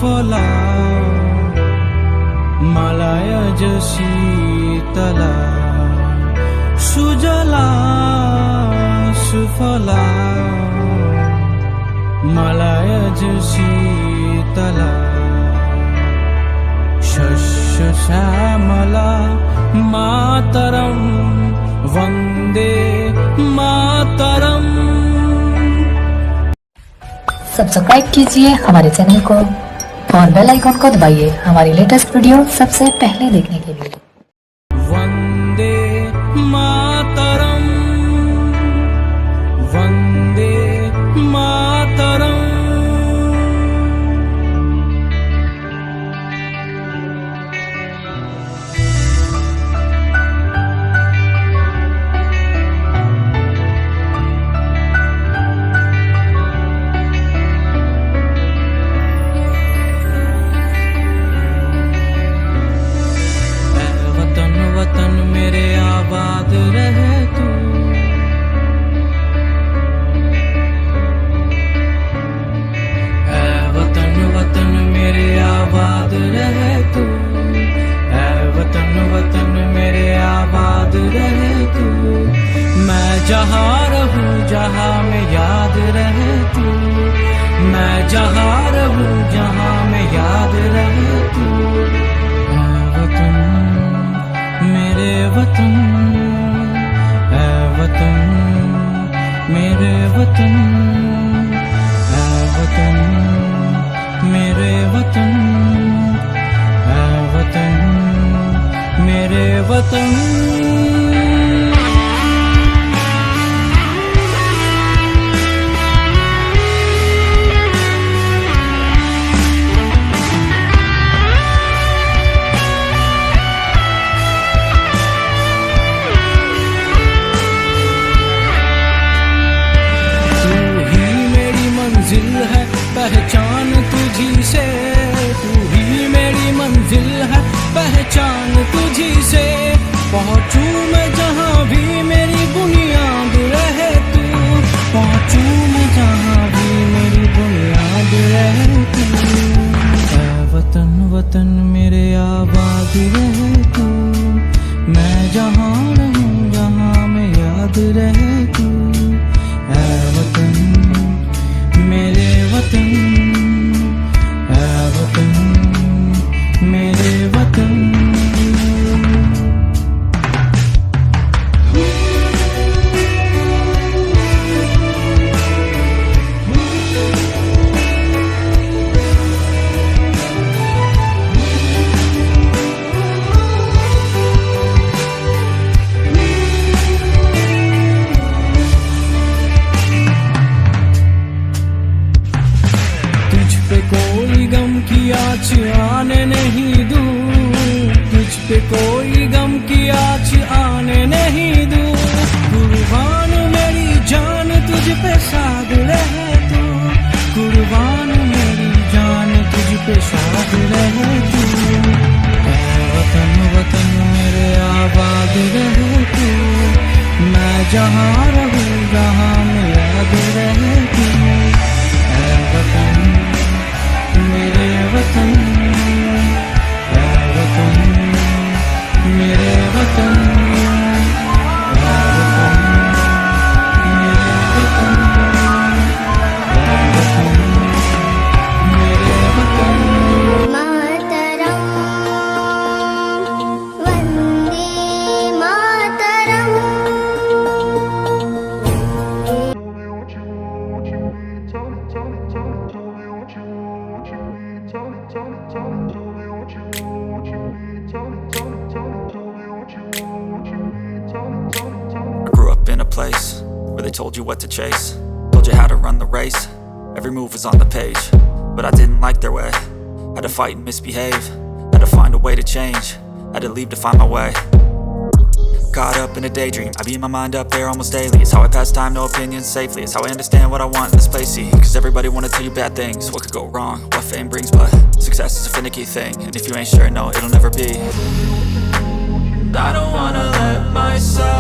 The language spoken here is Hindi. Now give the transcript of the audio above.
सुफला मलयज शीतला सुजला सुफला मलयज शीतला शस्य श्यामला मातरम वंदे मातरम। सब्सक्राइब कीजिए हमारे चैनल को और बेल आइकॉन को दबाइए हमारी लेटेस्ट वीडियो सबसे पहले देखने के लिए। वंदे मातरम वंदे मातरम। वतन मेरे आबाद रहे तू, ऐ वतन वतन मेरे आबाद रहे तू, ऐ वतन वतन मेरे आबाद रहे तू। मैं जहाँ रहूं जहाँ में याद रहे तू, मैं जहाँ रहूं जहाँ में याद रहे तू। ऐ वतन मेरे वतन, ऐ वतन मेरे वतन, ऐ वतन मेरे वतन, ऐ वतन मेरे वतन। पहचान तुझी से, तू ही मेरी मंजिल है पहचान तुझी से। पहुँचूं मैं जहाँ भी मेरी बुनियाद रहे तू, पहुँचूं मैं जहाँ भी मेरी बुनियाद रहे तू। ऐ वतन वतन मेरे आबाद रहे तू, मैं जहाँ रहूं जहाँ में याद रहे तू। ऐ वतन मेरे वतन, ऐ वतन मेरे वतन। कोई गम की आँच आने नहीं दूँ, तुझ पे कोई गम की आँच आने नहीं दूँ। कुर्बान मेरी जान तुझ पे शाद रहे तू, कुर्बान मेरी जान तुझ पे शाद रहे तू। ऐ वतन वतन मेरे आबाद रहे तू, मैं जहाँ रहूं जहाँ में याद रहे तू। ऐ वतन मेरे वतन, ऐ वतन मेरे वतन, ऐ वतन मेरे वतन, ऐ वतन मेरे वतन। मातरम Vande Mataram. I grew up in a place where they told you what to chase, told you how to run the race. Every move was on the page, but I didn't like their way. Had to fight and misbehave, had to find a way to change, had to leave to find my way. Caught up in a daydream, I beat my mind up there almost daily. It's how I pass time, no opinions safely. It's how I understand what I want in this place, see. Cause everybody wanna tell you bad things, what could go wrong, what fame brings. But success is a finicky thing, and if you ain't sure, no, it'll never be. I don't wanna let myself